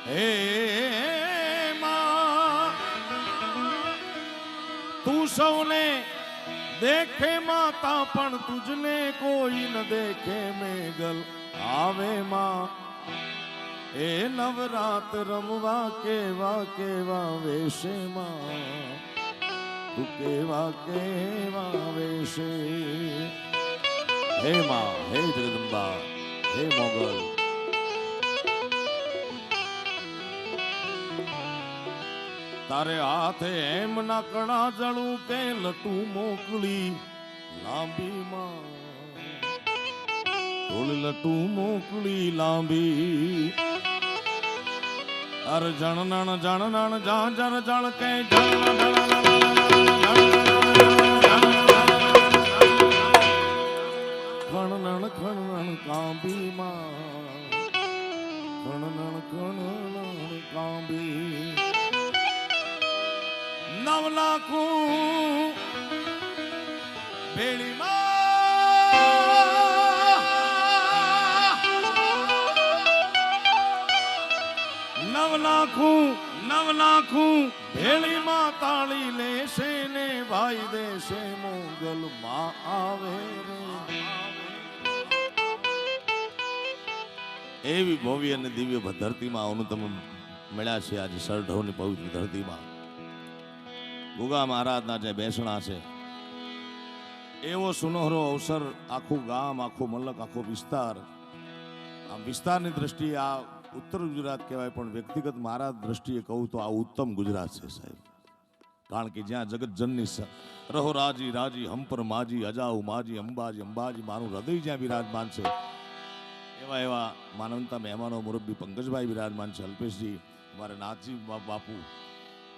હે માં તું સૌને દેખે માતા પણ તુજને કોઈ ન દેખે મેઘલ આવે માં એ નવરાત રમવા કેવા કેવા વેશે માં તું કેવા કેવા વેશે હે માં હે જગદંબા હે મોગલ તારે હાથે એમ ના કણા જળું કે લટું મોકલી લાંબી માં લટું મોકલી લાંબી અર જણનણ જા જર જળ કે ખણનણ ખણનણ કાંબી માં ખણનણ ખણનણ કાંબી નવ લાખું ભેળી નવ લાખું ભેળી માં તાળી લેશે ને ભાઈ દેશે મોગલ માં આવે રે એવી ભવ્ય અને દિવ્ય ધરતીમાં આનું તમે મળ્યા છે આજે સરઢવની પવિત્ર ધરતીમાં ગુગા મહારાજના જે બેસણા છે એવો સુનહરો અવસર આખું ગામ આખું મલક આખો વિસ્તાર આ વિસ્તારની દ્રષ્ટિએ આ ઉત્તર ગુજરાત કહેવાય પણ વ્યક્તિગત મારા દ્રષ્ટિએ કહું તો આ ઉત્તમ ગુજરાત છે સાહેબ કારણ કે જ્યાં જગતજનની રહો રાજી રાજી હંપર માજી અજાઉ માજી અંબાજી અંબાજી મારું હૃદય જ્યાં વિરાજમાન છે એવા એવા માનવતા મહેમાનો મુરબ્બી પંકજભાઈ વિરાજમાન છે અલ્પેશજી અમારા નાથજી બાપુ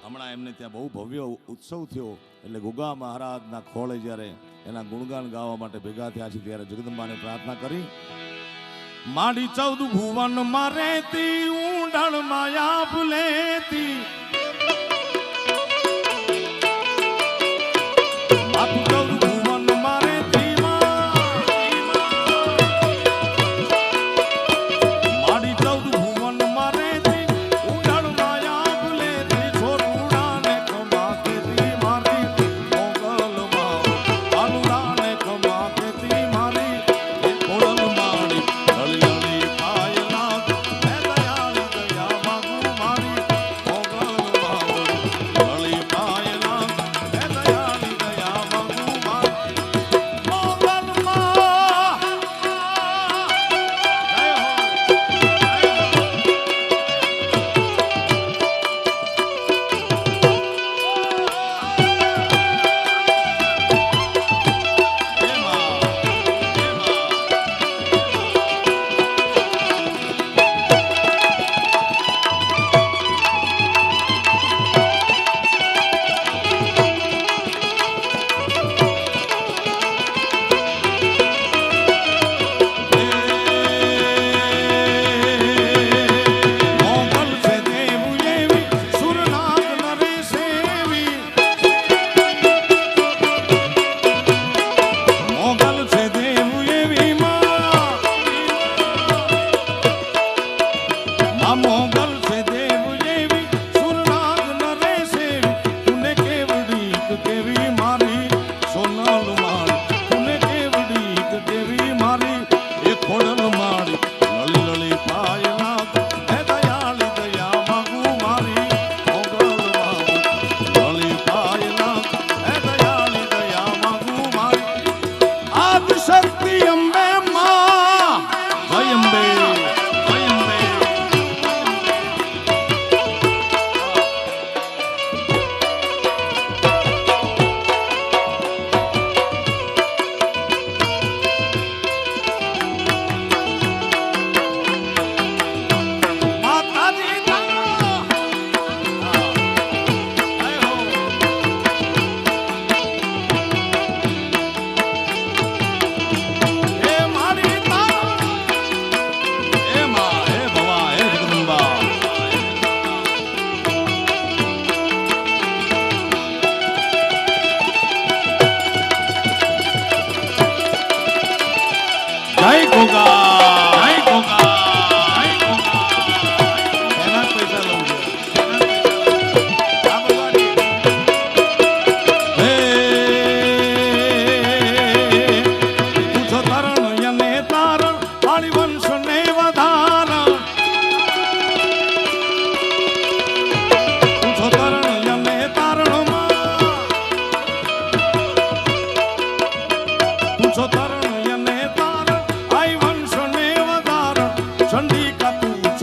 હમણાં એમને ત્યાં બહુ ભવ્ય ઉત્સવ થયો એટલે ગુગા મહારાજના ખોળે જ્યારે એના ગુણગાન ગાવા માટે ભેગા થયા છે ત્યારે જગદંબાને પ્રાર્થના કરી માડી 14 ભુવન માં રહેતી ઊંડાણ માયા ભૂલેતી માડી 14 ભુવન માં રહેતી માડી 14 ભુવન માં રહેતી ઊંડાણ માયા ભૂલેતી છોટુડાને કમા કેતી મારી મોગલ માં આલુડાને કમા કેતી મારી કોળલ માડી હળી હળી ખાય નાગ મે દયાળી દયા માંગુ મારી મોગલ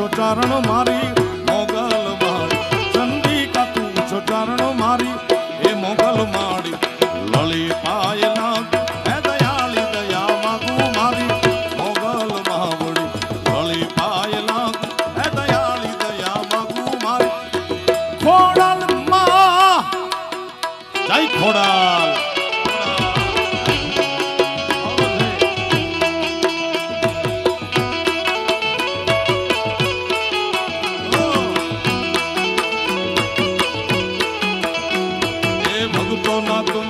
છો ચારણ મારી મોગલ માડી ચંડિકા તું છો ચારણ મારી એ મોગલ માડી લળી પાય લાગ હે દયાળી દયા માગું મારી મોગલ માવડી લળી પાય લાગ હે દયાળી દયા માગું મારી ખોડાલ માં જય ખોડાલ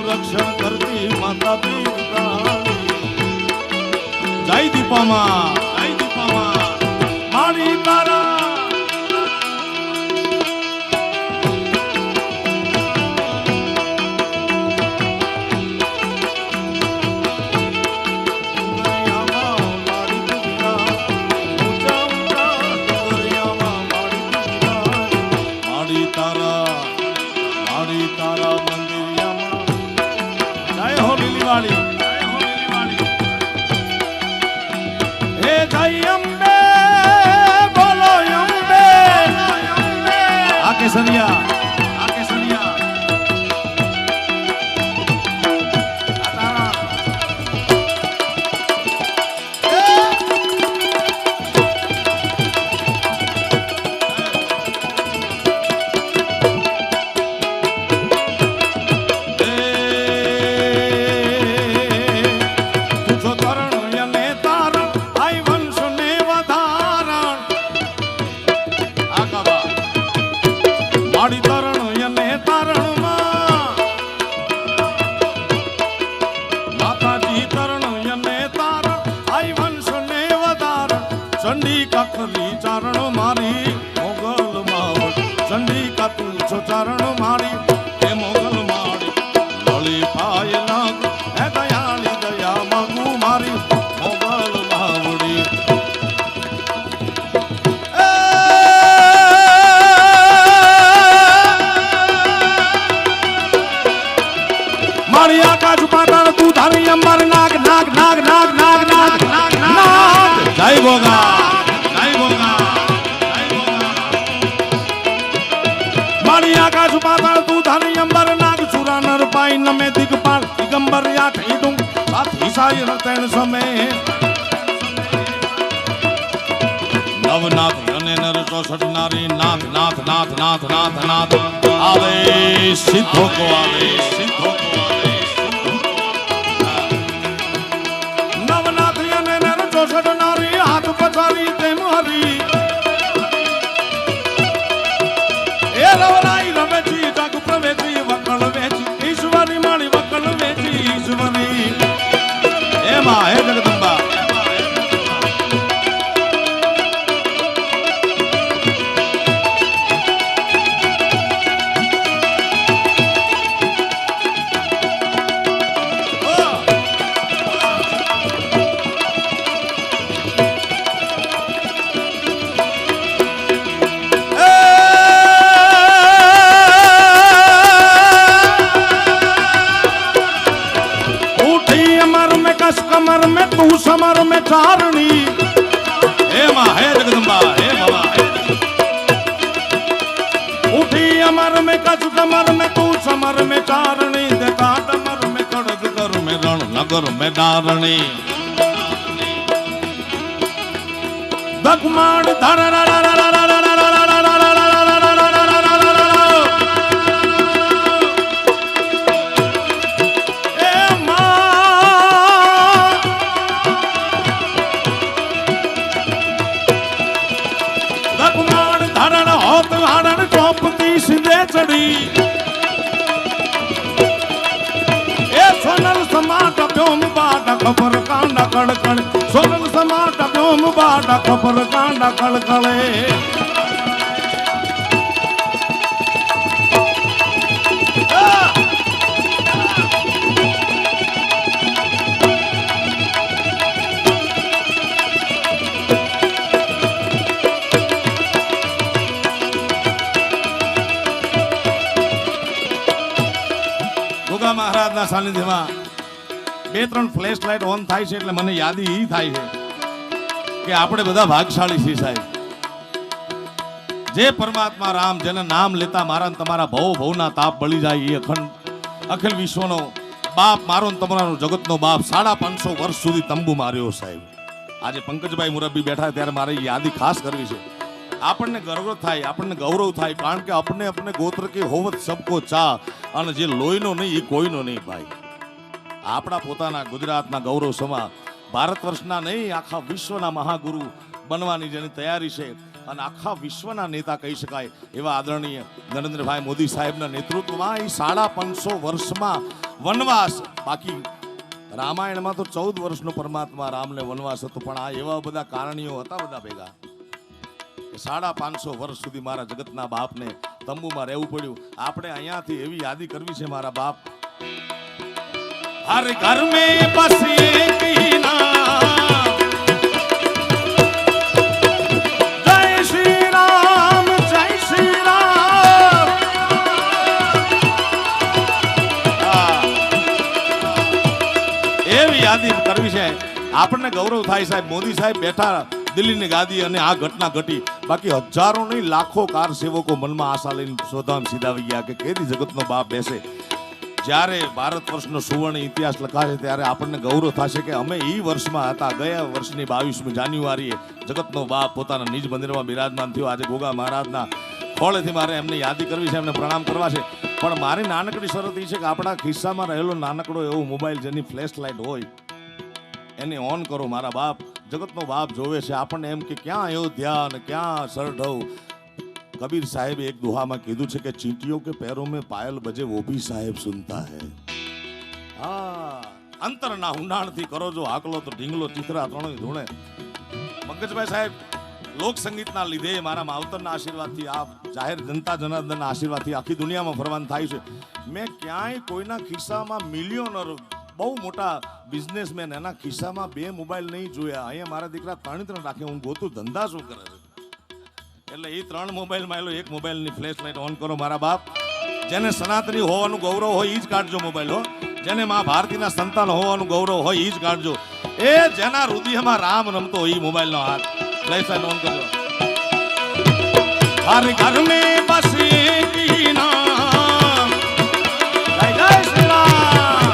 રક્ષણ કરતી માતા પિતા જય દીપામાં મારી તારા ચંડિકા ખરી ચારણ મારી મોગલ માવડી ચંડિકા તું છો ચારણ મારી એ મોગલ માડી લળી પાય લાગ હે દયાળી દયા માગું મારી મોગલ માવડી મારી આકાશ પાતાળ તું ધારી અંબર નાગ નાગ નાગ નાગ નાગ નાગ નાગ જય ભોગા આકાશ પાતાળ તું ધારી અંબર નાગ સુરા નર પાઈ નમે દિગપાલ દિગંબર આઠ ઈડું સાથી સાય રતણ સમે નવનાથ અને નર 64 નારી નાથ નાથ નાથ નાથ નાથ નાથ આવે સિદ્ધો કો આવે સિદ્ધો કો આવે નવનાથ અને નર 64 નારી હાથ પછારી તેમ હરી એ રવરાઈ રવેચી જગ પ્રવેચી વકળ વેચી ઈશ્વરી માળી વકળ વેચી ઈશ્વરી એમાં હે જગદંબા कमर में तू समर में चारणी हे मां हे जगदंबा हे बाबा उठी अमर में कच कमर में तू समर में चारणी देखा डमर में खड़ग कर में रण नगर में डारणी दगमाड़ धर चढ़ी ए सोनल समाट प्योम बाटा खबर कांडा कड़कड़ सोनल समाट प्योम बाटा खबर कांडा कड़कड़े મહારાજના સાનિધ્યમાં 2-3 ફ્લેશ લાઇટ ઓન થાય છે એટલે મને યાદી એ થાય છે કે આપણે બધા ભાગશાળી છીએ સાહેબ. જે પરમાત્મા રામ જેને નામ લેતા મારા ને તમારા ભવ ભવના તાપ બળી જાય એ અખંડ અખિલ વિશ્વનો બાપ મારો ને તમારો જગતનો બાપ 550 વર્ષ સુધી તંબુ માર્યો સાહેબ. આજે પંકજભાઈ મુરબ્બી બેઠા ત્યારે મારે યાદી ખાસ કરવી છે. આપણને ગર્વ થાય, આપણને ગૌરવ થાય, કારણ કે अपने ગોત્ર કે હોવત સબકો ચા, અને જે લોહીનો નહીં એ કોઈનો નહીં ભાઈ. આપણા પોતાના ગુજરાતના ગૌરવ સમા ભારત વર્ષના નહીં આખા વિશ્વના મહાગુરુ બનવાની જેની તૈયારી છે અને આખા વિશ્વના નેતા કહી શકાય એવા આદરણીય નરેન્દ્રભાઈ મોદી સાહેબના નેતૃત્વમાં એ 550 વર્ષમાં વનવાસ. બાકી રામાયણમાં તો 14 વર્ષનો પરમાત્મા રામને વનવાસ હતો, પણ આ એવા બધા કારણીઓ હતા બધા ભેગા. 550 વર્ષ સુધી મારા જગતના બાપને તંબુમાં રહેવું પડ્યું. આપણે અહીંયાથી એવી યાદી કરવી છે મારા બાપ. હર ઘર મેં બસ એક ही नाम, जय श्री राम जय श्री राम. એવી યાદી કરવી છે. આપણને ગૌરવ થાય સાહેબ. મોદી સાહેબ બેઠા દિલ્હીની ગાદી અને આ ઘટના ઘટી. બાકી હજારો નહીં લાખો કાર સેવકો મનમાં આશા લઈને સોધામ સીધાવી ગયા કે કેદી જગતનો બાપ બેસે. જ્યારે ભારત વર્ષનો સુવર્ણ ઇતિહાસ લખાશે ત્યારે આપણને ગૌરવ થશે કે અમે એ વર્ષમાં હતા. ગયા વર્ષની 22મી જાન્યુઆરીએ જગતનો બાપ પોતાના નિજ મંદિરમાં બિરાજમાન થયો. આજે ગોગા મહારાજના ખોળેથી મારે એમને યાદી કરવી છે, એમને પ્રણામ કરવા છે. પણ મારી નાનકડી શરત એ છે કે આપણા ખિસ્સામાં રહેલો નાનકડો એવો મોબાઈલ જેની ફ્લેશ લાઇટ હોય એને ઓન કરો મારા બાપ. જગતનો બાપ જોવે છે આપણને. એમ કે ક્યાં અયોધ્યા અને ક્યાં સરઢવ. कबीर साहेब एक दुहा में कीधु છે કે चींटियों के पैरों में पायल बजे वो भी साहेब सुनता है. हाँ, અંતરના ઊંડાણથી કરો જો હાકલો તો ઢીંગલો ચિત્રા ત્રણેય ધૂણે. પંકજભાઈ સાહેબ લોક સંગીતના લીધે મારા માવતરના આશીર્વાદથી આ જાહેર જનતા જનાર્દનના આશીર્વાદથી આખી દુનિયામાં ફરવાનું થાય છે. મેં ક્યાંય કોઈના ખિસ્સામાં મિલિયોનર બહુ મોટા બિઝનેસમેન એના ખિસ્સામાં 2 મોબાઈલ નહીં જોયા. અહીંયા મારા દીકરા 3 રાખે. હું ગોતું ધંધા શું કરે છે. એટલે એ 3 મોબાઈલમાં એલો 1 મોબાઈલની ફ્લેશ લાઇટ ઓન કરો મારા બાપ. જેને સનાતની હોવાનું ગૌરવ હોય એ જ કાઢજો મોબાઈલ હો. જેને મા ભારતીના સંતાન હોવાનું ગૌરવ હોય એ જ કાઢજો. એ જેના હૃદયમાં રામ રમતો હોય એ મોબાઈલનો હાથ ફ્લેશ લાઇટ ઓન કરજો. હર ઘર મેં બસ એક ही नाम, જય જય શ્રી રામ.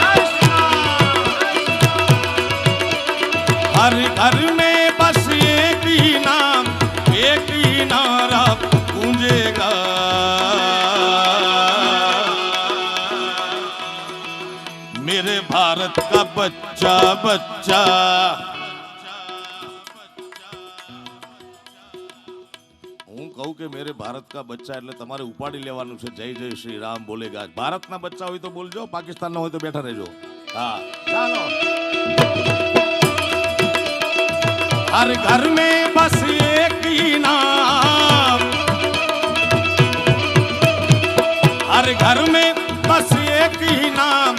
હર ઘર મેં બસ એક ही नाम, एक ही नारा गूंजेगा. मेरे भारत का बच्चा बच्चा. હું કહું કે મેરે ભારત કા બચ્ચા એટલે તમારે ઉપાડી લેવાનું છે. જય જય શ્રી રામ બોલેગા. ભારતના બચ્ચા હોય તો બોલજો, પાકિસ્તાનના હોય તો બેઠા રહેજો. હા ચાલો. हर घर में बस एक ही नाम, हर घर में बस एक ही नाम,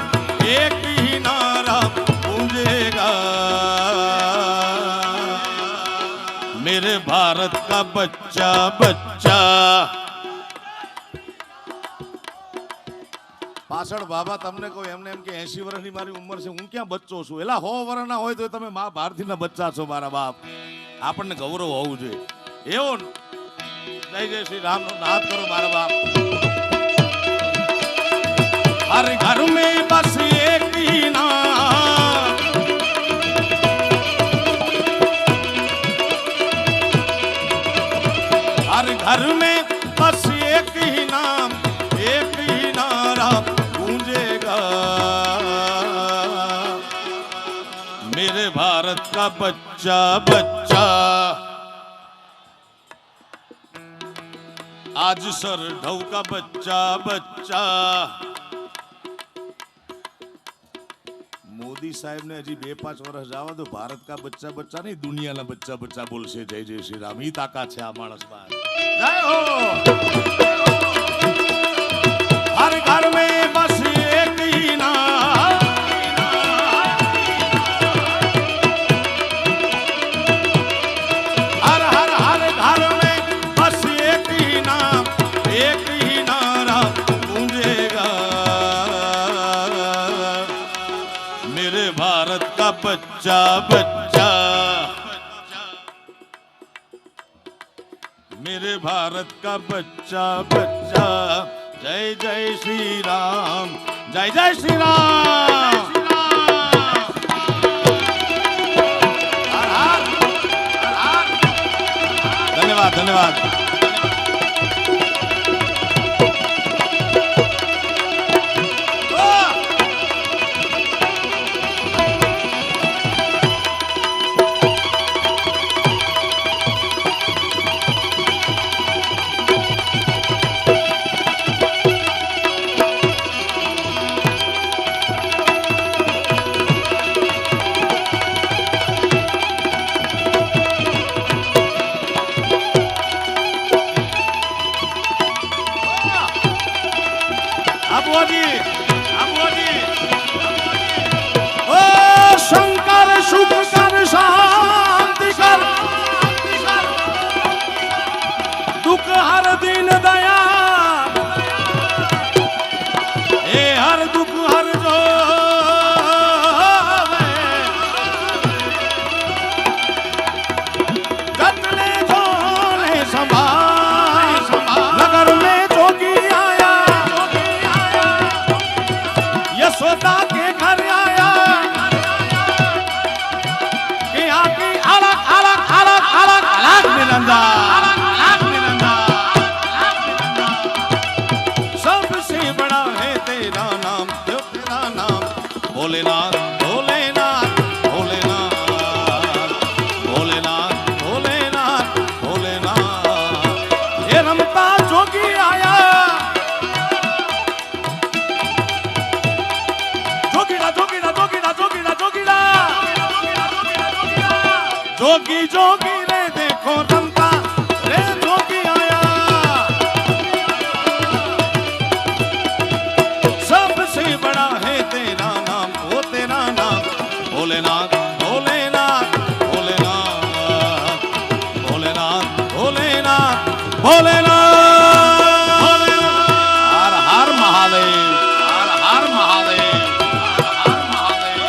एक ही नारा गूंजेगा. मेरे भारत का बच्चा बच्चा. પાછળ બાબા તમને કહું એમને એમ કે 80 વર્ષની મારી ઉંમર છે, હું ક્યાં બચ્ચો છું. એલા 100 વર્ષના હોય તો તમે મા ભારતીના બચ્ચા છો મારા બાપ. આપણને ગૌરવ હોવું જોઈએ. એવો જય જય શ્રી રામનો નાદ કરો મારા બાપ. હર ઘર મેં બસ એક ही नाम, हर घर में बस एक ही नाम, एक ही नारा गूंजेगा. मेरे भारत का बच्चा बच्चा. आज सरढव का बच्चा बच्चा. મોદી સાહેબ ને હજી 2-5 વર્ષ જવા દો. ભારત કા બચ્ચા બચ્ચા નહીં, દુનિયાના બચ્ચા બચ્ચા બોલશે. જય જય શ્રી રામ. ઈ તાકાત છે આ માણસમાં. જય હો. हर घर में बस एक ही नाम, हर हर हर घर में बस एक ही नाम, एक ही नारा गूंजेगा. मेरे भारत का बच्चा बच्चा. मेरे भारत का बच्चा बच्चा, जय जय श्री राम, जय जय श्री राम। धन्यवाद धन्यवाद। सबसे बड़ा है तेरा नाम, तेरा नाम भोलेनाथ भोलेनाथ भोलेनाथ भोलेनाथ भोलेनाथ भोलेनाथ। ये रमता जोगी आया, जोगीड़ा जोगीड़ा जोगीड़ा जोगीड़ा जोगीड़ा जोगी जोगी रे देखो रमता रे जोगी आया। सबसे बड़ा है तेरा नाम, वो तेरा नाम भोलेनाथ भोलेनाथ भोलेनाथ भोलेनाथ भोलेनाथ भोलेनाथ। हर हर महादेव, हर हर महादेव, हर हर महादेव।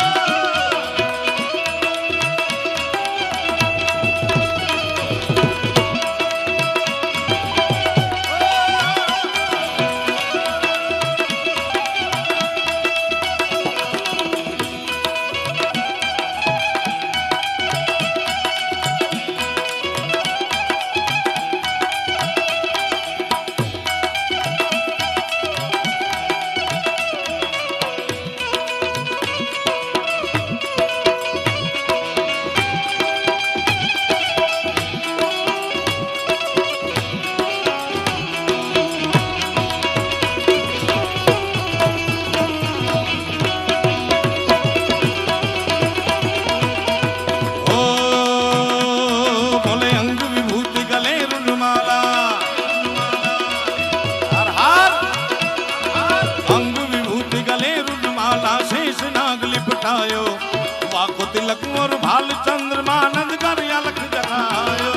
वाको तिलक और भाल चंद्रमा नंद कर अलख जगायो।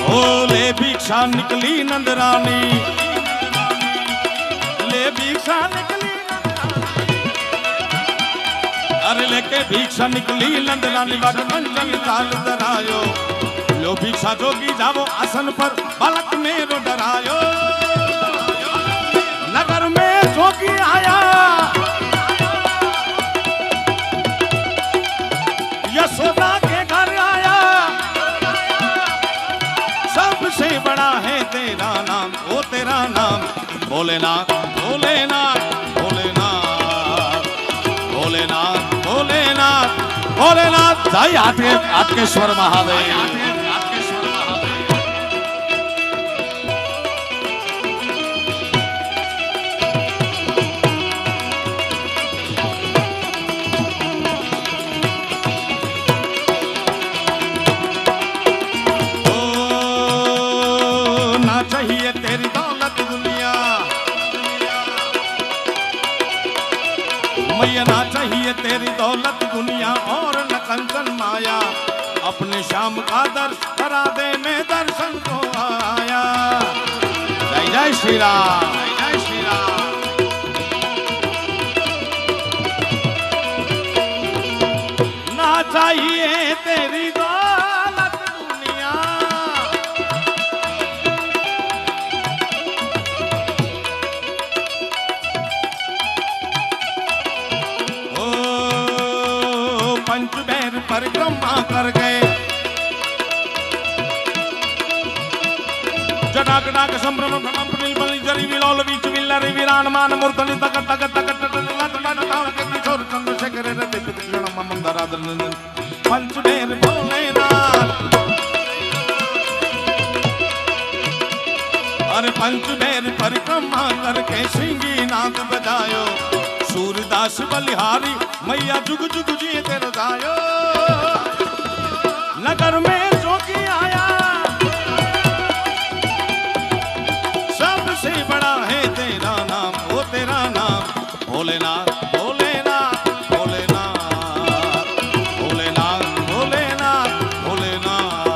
ओ ले भिक्षा निकली नंदरानी, ले भिक्षा निकली, अरे लेके भिक्षा निकली नंदरानी, बाग मंचन ताल दरायो। लो भिक्षा जोगी जावो आसन पर, बालक मेरो डरायो। नगर में जोगी आया, यशोदा के घर आया। सबसे बड़ा है तेरा नाम, वो तेरा नाम भोलेनाथ भोलेनाथ भोलेनाथ भोलेनाथ भोलेनाथ भोलेनाथ। जय हाटकेश्वर महादेव। चाहिए तेरी दौलत दुनिया मैया, ना चाहिए तेरी दौलत दुनिया और न कंचन माया। अपने श्याम का दर्श करा दे, मैं दर्शन को आया। जय जय श्री राम, जय जय श्री राम। चाहिए तेरी दौलत दुनिया। ओ पंचबैर परिक्रमा कर गए, जटाकटाक संभ्रम भ्रम बलि जरी विलोल बीच विल्लरि विरान मान मूर्तनि तक तक तक तक लट लट ताल के किशोर चंद्रशेखर रति कृष्ण मम धराधर पंचबेर भोलेनाथ। अरे पंचबेर परिक्रमा करके सिंगी नाद बजायो, सूरदास बलिहारी मैया जुग जुग जी तेरे दायो। नगर में जोगी आया सबसे बड़ा है तेरा नाम, ओ तेरा नाम भोलेनाथ भोलेनाथ भोलेनाथ भोलेनाथ भोलेनाथ भोलेनाथ।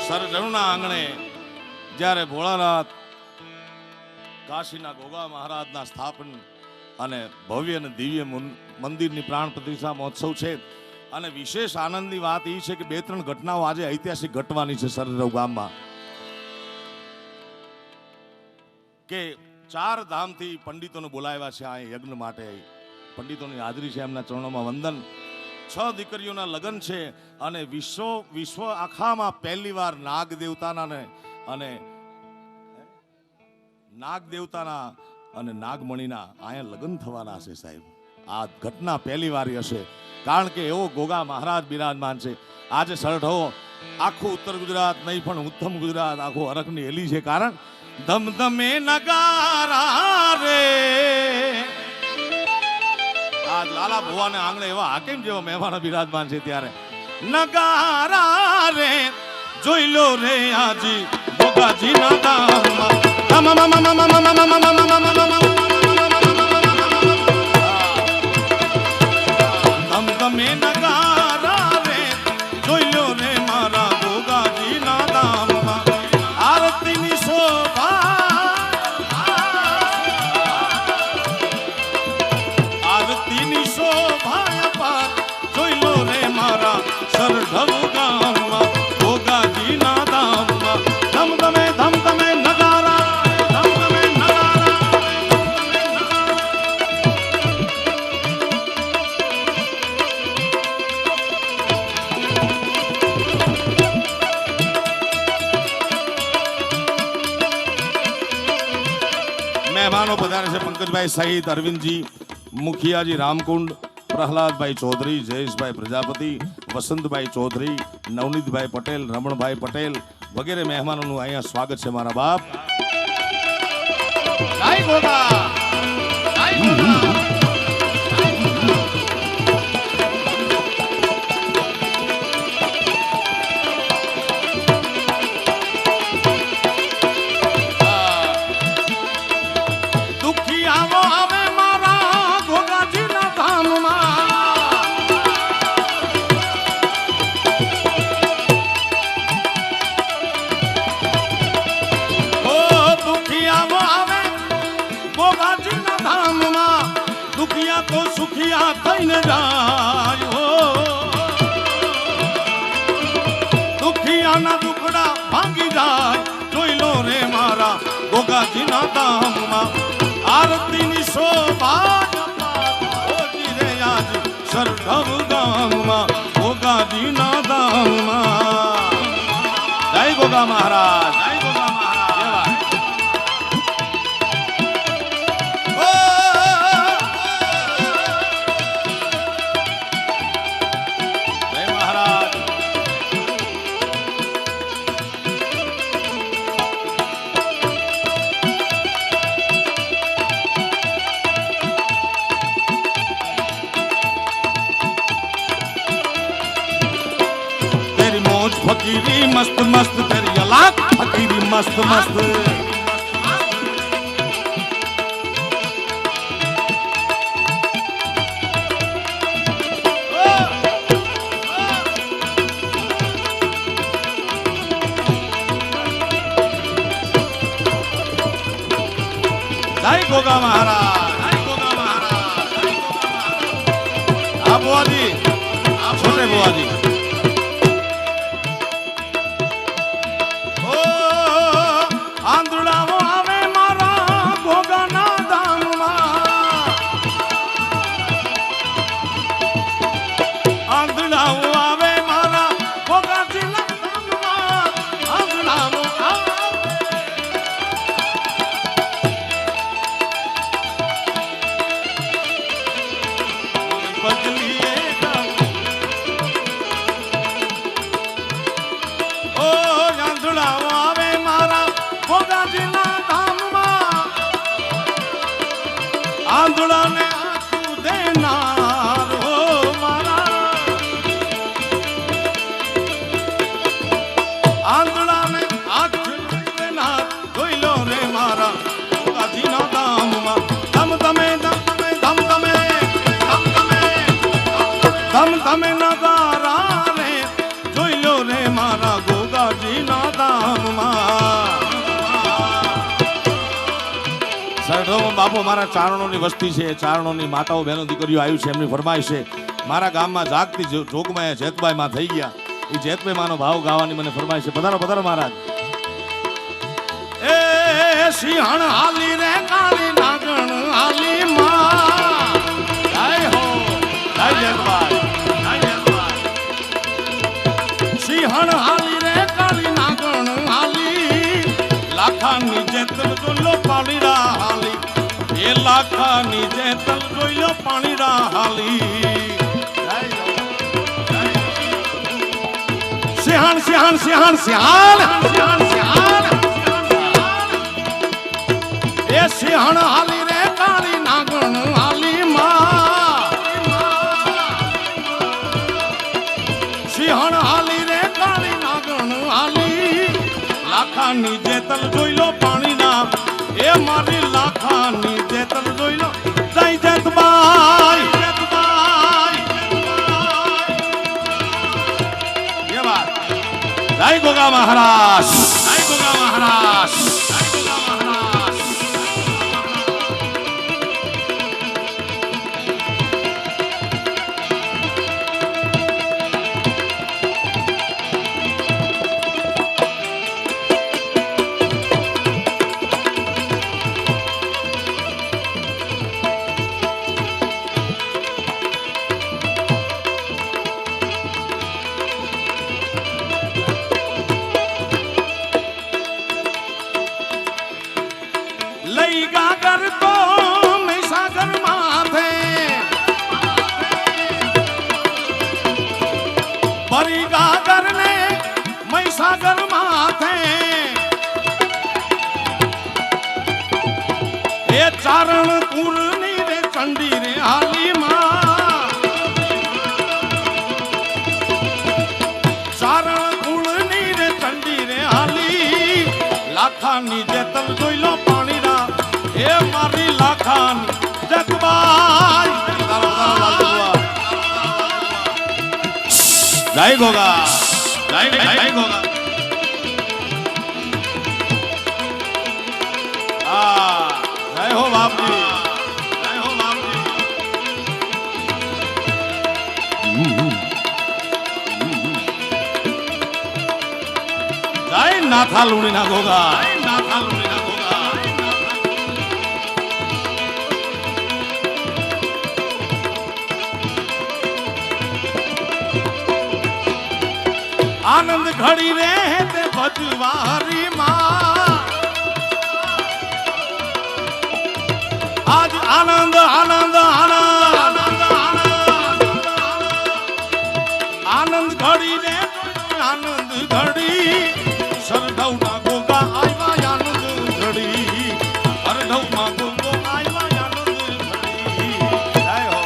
સરજણના આંગણે જ્યારે ભોળાનાથ કાશીના ગોગા મહારાજના સ્થાપન અને ભવ્ય અને દિવ્ય મંદિરની પ્રાણ પ્રતિષ્ઠા મહોત્સવ છે। અને વિશેષ આનંદની વાત એ છે કે 2-3 ઘટનાઓ આજે ઐતિહાસિક ઘટવાની છે સરરવ ગામમાં, કે 4 ધામથી પંડિતોને બોલાવ્યા છે આ યજ્ઞ માટે। પંડિતોની હાજરી છે, એમના ચરણોમાં વંદન। 6 દીકરીઓના લગ્ન છે અને વિશ્વ આખામાં પહેલી વાર નાગ દેવતાના અને નાગમણીના અહીંયા લગ્ન થવાના છે સાહેબ। આ ઘટના પહેલી વાર હશે, કારણ કે એવો ગોગા મહારાજ બિરાજમાન છે। આજે સરઢો આખું ઉત્તર ગુજરાત નહીં પણ ઉત્તમ ગુજરાત આખું હરખની હેલી છે, કારણ ધમધમે નગારા રે। આ લાલા ભુવાને આંગણે એવા હાકીમ જેવા મહેમાનો બિરાજમાન છે, ત્યારે નગારા રે જોઈ લો રે આજી ગોગાજીના ધામમાં। ધમધમે નગારા રે જોઈ લો રે મારા ગોગાજીના ધામમાં। આરતીની શોભા પાર જોઈ લો રે મારા સરઢવ ગામમાં ગોગાજીના ધામમાં। ધમધમે ધમધમે નગારા ધમધમે નગારા મહેમાનો પધારે છે પંકજભાઈ સહિત, અરવિંદજી મુખિયાજી રામકુંડ, પ્રહલાદભાઈ ચૌધરી, જયેશભાઈ પ્રજાપતિ, વસંતભાઈ ચૌધરી, નવનીતભાઈ પટેલ, રમણભાઈ પટેલ વગેરે મહેમાનોનું અહીંયા સ્વાગત છે મારા બાપ। જય ગોગા જય ગોગા। તો સુખિયા થઈને જાય, દુખિયાના દુખડા ભાંગી જાય જોઈ લો રે મારા ગોગાજીના ધામમાં। આરતીની શોભા રે આજ સરઢવ ગામમાં ગોગાજીના ધામમાં। જય ગોગા મહારાજ જય ગોગા મહારાજ। फकीरी मस्त मस्त तेरी अलाक फकीरी मस्त मस्त। જય ગોગા મહારાજ, જય ગોગા મહારાજ, જય ગોગા મહારાજ. આ બુઆજી, આ છોટે બુઆજી. ઓ આંધળાઓ આવે મારા ગોગાના ધામમાં, આંધળાઓ આવે મારા ગોગાજીના ધામમાં, આંધળાઓ આવે બદલીએ ગામ. ઓ આંધળાઓ આવે મારા ગોગાજીના ધામમાં, આંધળાને આંખું દેનારો મારા, આંધળાને આંખું દેનાર જોઈ લો રે મારા ગોગાજીના ધામમાં. ધમ તમે ધમ તમે ધમ તમે ધમ તમે ધમ તમે નગારા રે જોઈ લો રે મારા ગોગાજીના ધામમાં. સરઢોમાં બાપુ મારા ચારણોની વસ્તી છે, ચારણોની માતાઓ બહેનો દીકરીઓ આવ્યું છે, એમની ફરમાઈશ છે. મારા ગામમાં જાગતી જોગમાં જેતબાઈ માં થઈ ગયા, એ જેતબાઈ માનો ભાવ ગાવાની મને ફરમાઈશ છે. પધારો પધારો મહારાજ. એ સિંહણ હાલી રે કાળી નાગણ હાલી માં, જય હો જય જેતબાઈ, જય જેતબાઈ. સિંહણ હાલી રે કાળી નાગણ હાલી, લાખાની જેતલ જોલો પાણીડા હાલી, એ લાખાની જેતલ જોઈલો પાણીડા હાલી. સિંહણ સિંહણ સિંહણ સિંહણ સિંહણ સિંહણ એ સિંહણ હાલી રે કાળી નાગણ હાલી માં, સિંહણ હાલી રે કાળી નાગણ હાલી, લાખાની જેતલ જોઈ લો પાણીના, એ મારી લાખાની જેતલ જોઈ લો. જય જેતબાઈ, જેતબાઈ, એ વાત. જય ગોગા મહારાજ, જય ગોગા મહારાજ, જય ગોગા મહારાજ. લઈ ગાગર તો મહીસાગર માથે, ભરી ગાગર ને મહીસાગર માથે, એ ચારણ કુરની રે ચંડી રે હાલી માં, ચારણ કુળની રે ચંડી રે હાલી, લાખાની જેતલ જોઈ લો પાણીના, એ મારી લાખાની જેતબાઈ. જય ગોગા, જય જય ગોગા. હા જય હો બાપજી, જય હો બાપજી. જય નાથા લુણીના ગોગા, જય નાથા લુણીના ગોગા. આનંદ ઘડી રે તે ભજવારી માં, આજ આનંદ આનંદ આનંદ આનંદ આનંદ ઘડી રે આનંદ ઘડી, સરઢવના ગોગા આવ્યા આનંદ ઘડી, સરઢવમાં ગોગો આવ્યા આનંદ ઘડી. જય હો.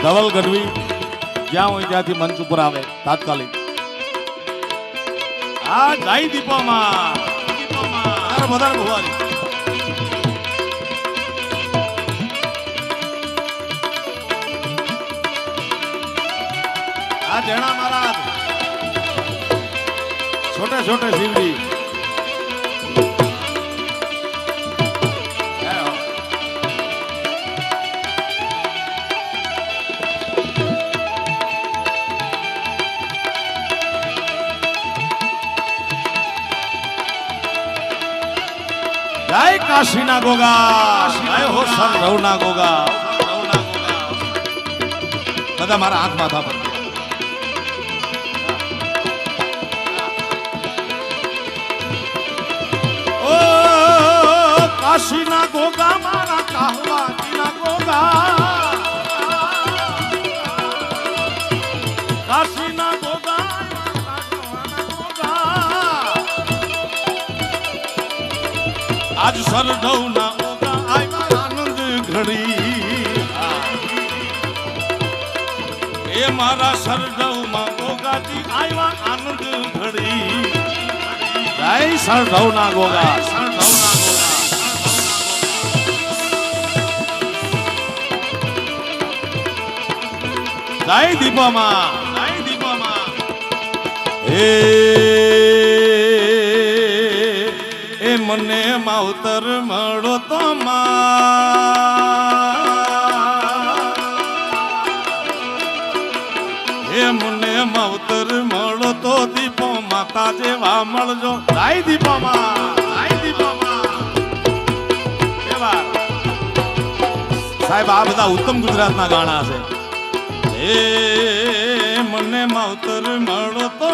ધવલ ગઢવી જ્યાં હોય ત્યાંથી મંચ ઉપર આવે તાત્કાલિક. આ જાય દીપોમાં વધારે ભુવારી. આ જેણા મહારાજ छोटे छोटे शिवजी जय काशी ना गोगा, जय हो सरभव ना गोगा. બધા મારા હાથ માથા પર काशी ना गोगा मारा कहवा ना गोगा, काशी ना गोगा आज सरडव ना गोगा आया आनंद घड़ी. ए मारा सरडव मा गोगा जी आया आनंद घड़ी. जय सरडव ना गोगा, सरडव ना गोगा. जय दीपमा, जय दीपमा. ए मने मावतर मळो तो मा ए मने मावतर मळो तो दीपो माता जेवा मळजो. जय दीपमा, जय दीपमा. કેવા સાહેબ આ બધા ઉત્તમ ગુજરાતના ગાણા છે. એ મને માવતર મળો તો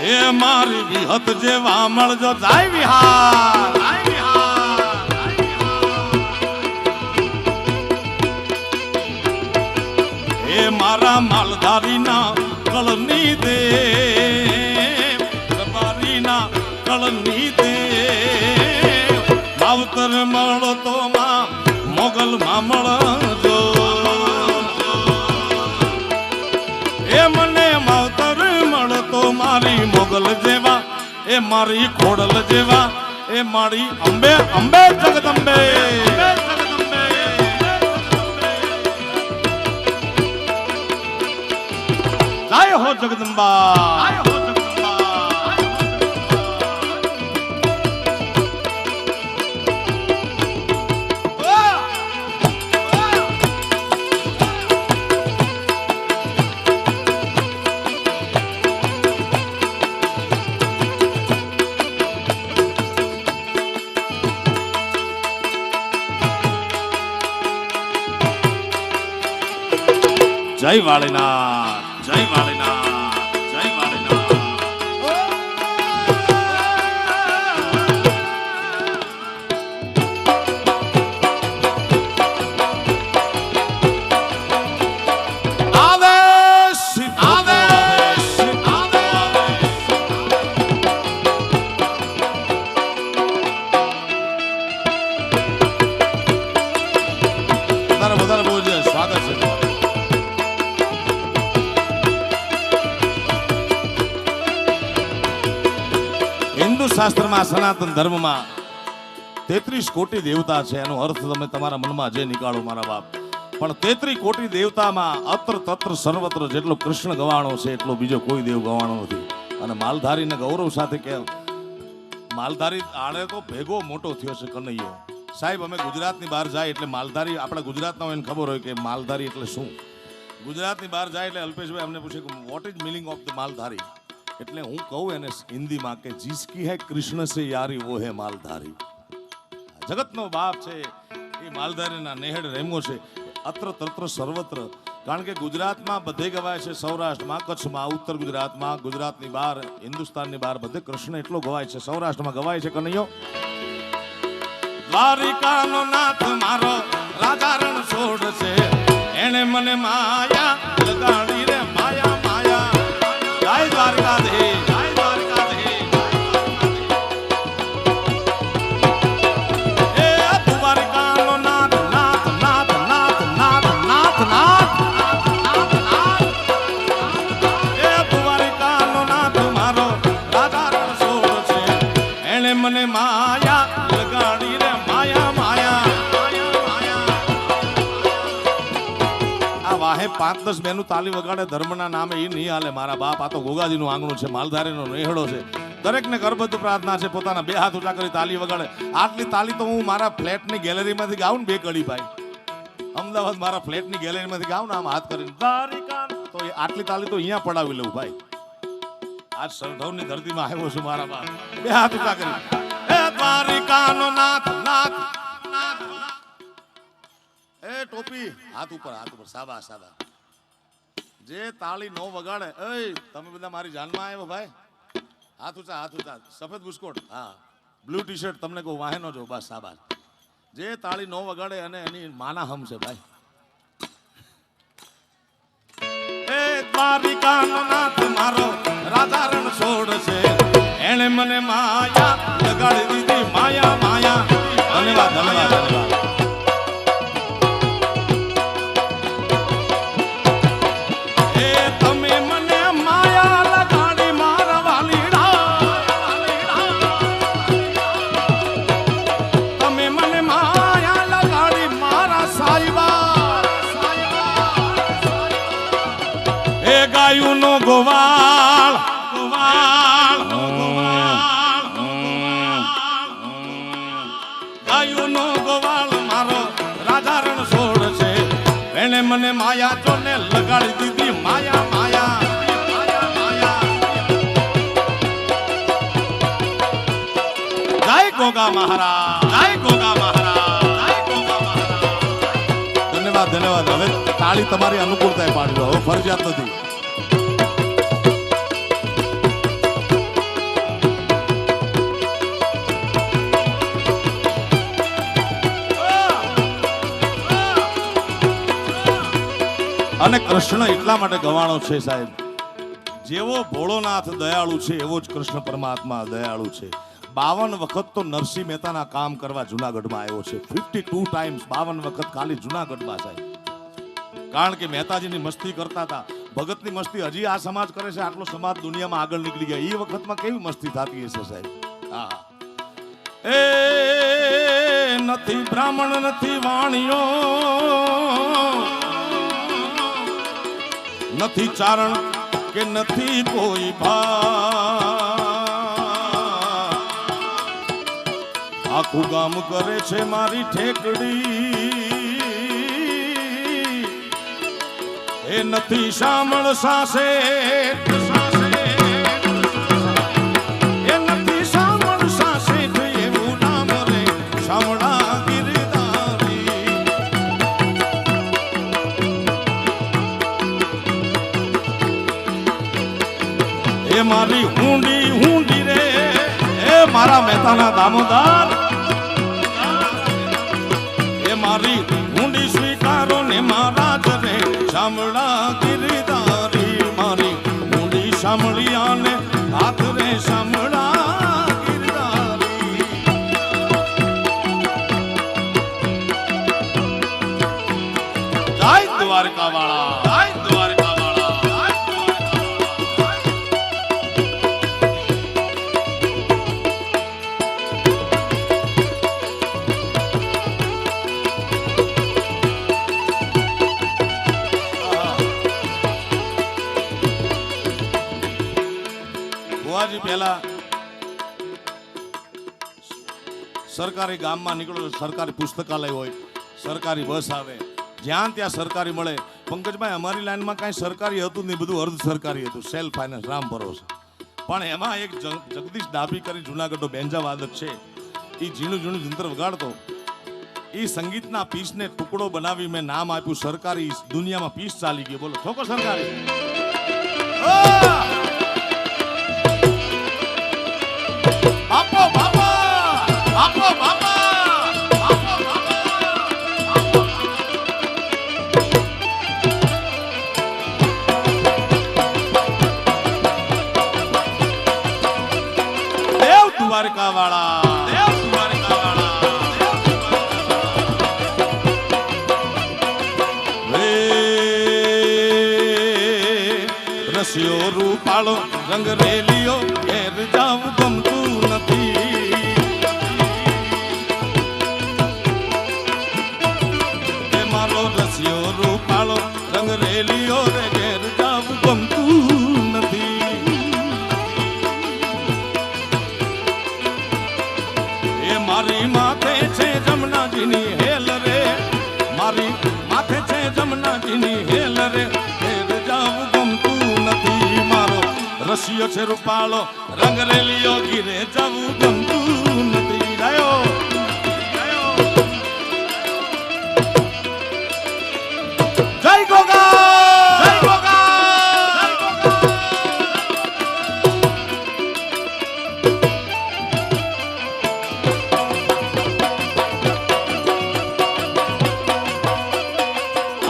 એ મારી વિહત જેવા મળજો. જાય વિહાર, જાય વિહાર. એ મારા માલધારીના કળની દે, રબારીના કળની દે. માવતર મળો તો માં મોગલ માં મળજો. એ મને માવતર મળો તો મારી મોગલ જેવા, એ મારી ખોડલ જેવા, એ મારી અંબે અંબે જગદંબે. જય હો જગદંબા, જય હો. જય વાળીનાથ, જય વાળીનાથ, જય વાળીનાથ. વધારે બહુ સ્વાગત છે. હિન્દુ શાસ્ત્રમાં સનાતન ધર્મમાં 33 કોટી દેવતા છે. એનો અર્થ તમે તમારા મનમાં જે નીકાળો મારા બાપ. પણ 33 કોટી દેવતામાં અત્ર તત્ર સર્વત્ર જેટલો કૃષ્ણ ગવાણો છે એટલો બીજો કોઈ દેવ ગવાણો નથી. અને માલધારીને ગૌરવ સાથે કે માલધારી આડે તો ભેગો મોટો થયો છે કનૈયો. સાહેબ અમે ગુજરાતની બહાર જાય એટલે માલધારી આપણા ગુજરાતના હોય એને ખબર હોય કે માલધારી એટલે શું. ગુજરાતની બહાર જાય એટલે અલ્પેશભાઈ અમને પૂછે કે what is meaning of the Maldhari. એટલે હું કહું એને હિન્દીમાં કે જીસકી હે કૃષ્ણ સે યારી વો હે માલધારી. જગતનો બાપ છે એ માલધારીના નેહડ રેમો છે અત્ર તત્ર સર્વત્ર. કારણ કે ગુજરાતમાં બધે ગવાય છે, સૌરાષ્ટ્રમાં, કચ્છમાં, ઉત્તર ગુજરાતમાં, ગુજરાતની બહાર, હિન્દુસ્તાનની બહાર બધે કૃષ્ણ એટલો ગવાય છે. સૌરાષ્ટ્રમાં ગવાય છે કનૈયો. દ્વારિકાનો નાથ મારો રાજા રણ છોડ છે, એને મને માયા લગાડી રે માયા માયા. જય દ્વારકાધીશ, જય દ્વારકાધીશ. એ 5-10 બહેનું તાલી વગાડે ધર્મના નામે એ નહીં હાલે મારા બાપ. આ તો ગોગાજીનું આંગણું છે, માલધારીનો નેહડો છે. દરેકને કરબદ્ધ પ્રાર્થના છે, પોતાના 2 હાથ ઊંચા કરી તાલી વગાડે. આટલી તાલી તો હું મારા ફ્લેટની ગેલેરીમાંથી ગાઉં ને 2 કડી ભાઈ. અમદાવાદ મારા ફ્લેટની ગેલેરીમાંથી ગાઉં ને આમ હાથ કરીને તો આટલી તાલી તો અહીંયા પડાવી લઉં ભાઈ. આજ સરઢવની ધરતીમાં આવ્યો છું મારા બાપ. 2 હાથ ઊંચા કરી એ દ્વારિકાનો નાથ નાથ નાથ. એ ટોપી હાથ ઉપર સાબા સાબા. જે તાળી નો વગાડે એ તમે બધા મારી જાનમાં આવ્યો ભાઈ. હાથ ઊંચા. સફેદ બુસ્કોટ, હા બ્લુ ટી શર્ટ, તમને કહું વાહેનો જો બસ સાબા. જે તાળી નો વગાડે અને એની માના હમ છે ભાઈ. એ દ્વારિકાનો નાથ મારો રાજા રણ છોડ છે, એણે મને માયા લગાડી દીધી માયા માયા. ધન્યવાદ ધન્યવાદ ધન્યવાદ. એ તમે મને માયા લગાડી મારા વાલીડા, તમે મને માયા લગાડી મારા સાઈબા. એ ગાયું નો ગોવાળ ગોવાળ ગાયું નો ગોવાળ મારો રાજા રણ છોડ છે, એને મને માયા ચોને લગાડી દીધી માયા માયા માયા માયા. જય ગોગા મહારાજ, જય ગોગા મહારાજ, જય ગોગા મહારાજ. ધન્યવાદ ધન્યવાદ. હવે તાળી તમારી અનુકૂળતાએ પાડી દો, હવે ફરજિયાત નથી. અને કૃષ્ણ એટલા માટે ગવાણો છે સાહેબ, જેવો ભોળોનાથ દયાળુ છે એવો જ કૃષ્ણ પરમાત્મા દયાળુ છે. 52 વખત તો નરસિંહ મહેતાના કામ કરવા જુનાગઢમાં આવ્યો છે. 52 ટાઈમ્સ, 52 વખત ખાલી જુનાગઢમાં સાહેબ. કારણ કે મહેતાજીની મસ્તી કરતા હતા. ભગતની મસ્તી હજી આ સમાજ કરે છે, આટલો સમાજ દુનિયામાં આગળ નીકળી ગયા. એ વખતમાં કેવી મસ્તી થતી હશે સાહેબ. હા એ નથી બ્રાહ્મણ નથી વાણિયો, નથી ચારણ કે નથી કોઈ ભા, આખું ગામ કરે છે મારી ઠેકડી. એ નથી શામળ સાસે, એ નથી શામળ સાસે, એવું નામ રે શામળા ગિરધારી. એ મારી હુંડી હુંડી રે, એ મારા મહેતાના દામોદર. એ મારી હુંડી સ્વીકારો ને મારા જરે શામળા ગિરધારી. મારી હુંડી શામળિયા ને હાથ રે શામળા ગિરધારી. જય દ્વારકા વાળા, જય દ્વારકા. પહેલા સરકારી ગામમાં નીકળો, સરકારી પુસ્તકાલય હોય, સરકારી બસ આવે, જ્યાં ત્યાં સરકારી મળે. પંકજભાઈ અમારી લાઈનમાં કાંઈ સરકારી હતું નહીં, બધું અર્ધ સરકારી હતું, સેલ્ફ ફાઇનાન્સ, રામ ભરોસે. પણ એમાં એક જગદીશ ડાભી કરી જુનાગઢનો બેન્જા વાદક છે, એ ઝીણું ઝીણું જંત્ર વગાડતો. એ સંગીતના પીસને ટુકડો બનાવી મેં નામ આપ્યું સરકારી. દુનિયામાં પીસ ચાલી ગયો. બોલો ઠોકો સરકારી. બાપો બાપા, બાપો બાપા, બાપો બાપા. દેવ દ્વારકા વાળા, દેવ દ્વારકા વાળા. રસિયો રૂપાળો રંગ રેલિયો ઘેર જાવું ગમતું નથી. એ મારો રસિયો રૂપાળો રંગ રેલિયો ગમતું નથી. એ મારી માથે છે જમનાજીની હેલ રે, મારી માથે છે જમનાજીની હેલ રે, ઘેર જાવું ગમતું નથી. મારો રસિયો છે રૂપાળો રંગ રેલિયો, ઘીરે જાવું ગમતું નથી. જાયો જય ગોગા, જય ગોગા.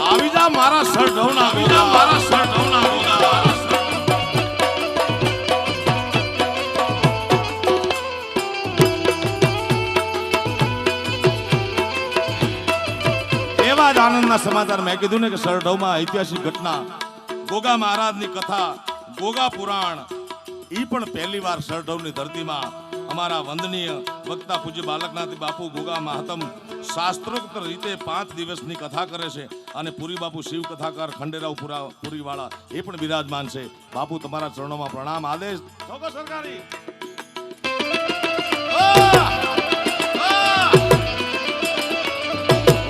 આવી જા મારા સરઢવના, આવી જા મારા સરઢવના ગોગા. એવા જ આનંદના સમાચાર મેં કીધું ને કે સરઢવમાં ઐતિહાસિક ઘટના, ગોગા મહારાજની કથા, ગોગા પુરાણ, ઈ પણ પહેલી વાર સરઢવની ધરતીમાં અમારા વંદનીય વક્તા પૂજ્ય બાલકનાથ બાપુ ગોગા મહાત્મ શાસ્ત્રોક્ત રીતે 5 દિવસની કથા કરે છે. અને પુરી બાપુ શિવ કથાકાર ખંડેરાવ પુરીવાળા એ પણ બિરાજમાન છે. બાપુ તમારા ચરણોમાં પ્રણામ. આદેશ ચોકો સરકારી.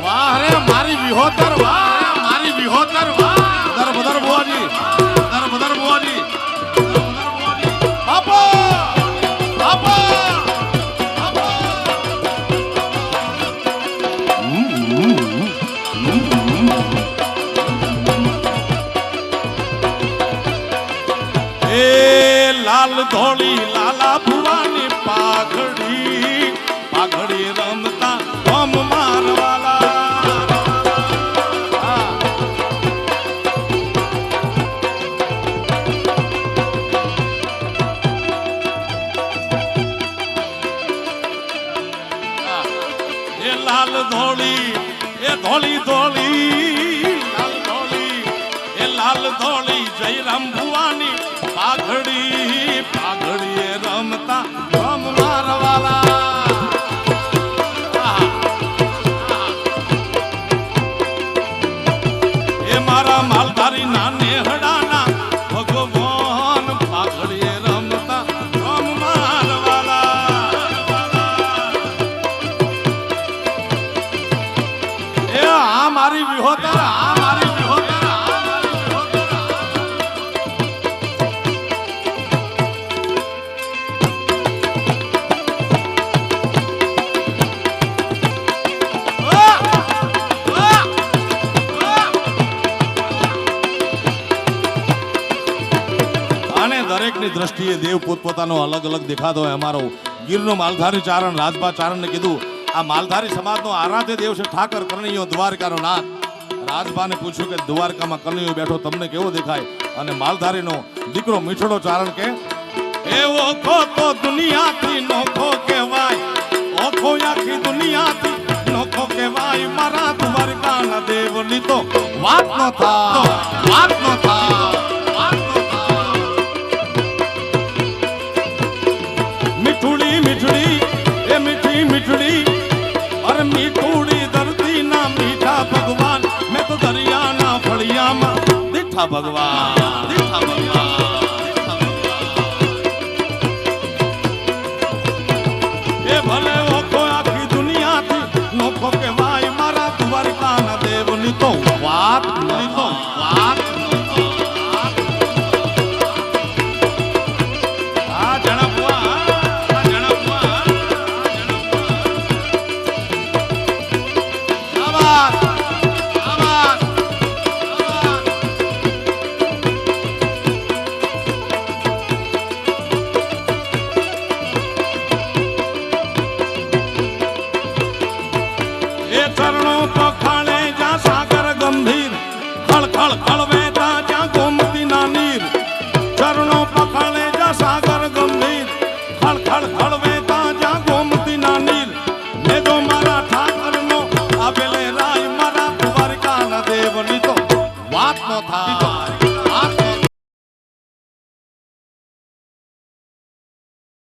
વાહ રે મારી વિહોતર, વાહ મારી વિહોતર, વાહ. બદર બદર બુઆજી, બદર બદર બુઆજી, બદર બદર બુઆજી. બાપો બાપો એ લાલ ધોળી લાલા ભુવાની પાઘડી, પાઘડી રમતા રમ મારવાલા. એ લાલ ધોળી, એ ધોળી ધોળી, લાલ ધોળી, એ લાલ ધોળી જયરામ ભુવાની પાઘડી, પાઘડી રમતા રમ મારવાલા. એ મારા માલધારી નાને હડાના ભગવાન, પાઘડી રમતા રમ મારવાલા. એ આ મારી વિહોતર, આ મારી વિહોતર. દરેકની દ્રષ્ટિએ દેવ પોતપોતાનો અલગ અલગ દેખાતો હોય. અમારો ગીરનો માલધારી ચારણ રાજભા ચારણને કીધું આ માલધારી સમાજનો આરાધ્ય દેવ છે ઠાકર કરણીયો દ્વારકાનો નાથ. રાજભાને પૂછ્યું કે દ્વારકામાં કનૈયો બેઠો તમને કેવો દેખાય? અને માલધારીનો દીકરો મીઠડો ચારણ કે એવો કો તો દુનિયાથી નોખો કહેવાય, ઓખો આખી દુનિયાથી નોખો કહેવાય. મારા દ્વારકાના દેવની તો વાત ન થાય, વાત ન થાય. મીઠુડી મીઠડી એ મીઠી મીઠડી, અરે મીઠુડી ધરતી ના મીઠા ભગવાન. મેં તો દરિયાના ફળિયામાં દીઠા ભગવાન, દીઠા ભગવાન. એ ભલે ઓખો આખી દુનિયાથી નોખો કહેવાય. મારા દ્વારકાના દેવની તો વાત નહીં, તો વાત. વાત ન થાય.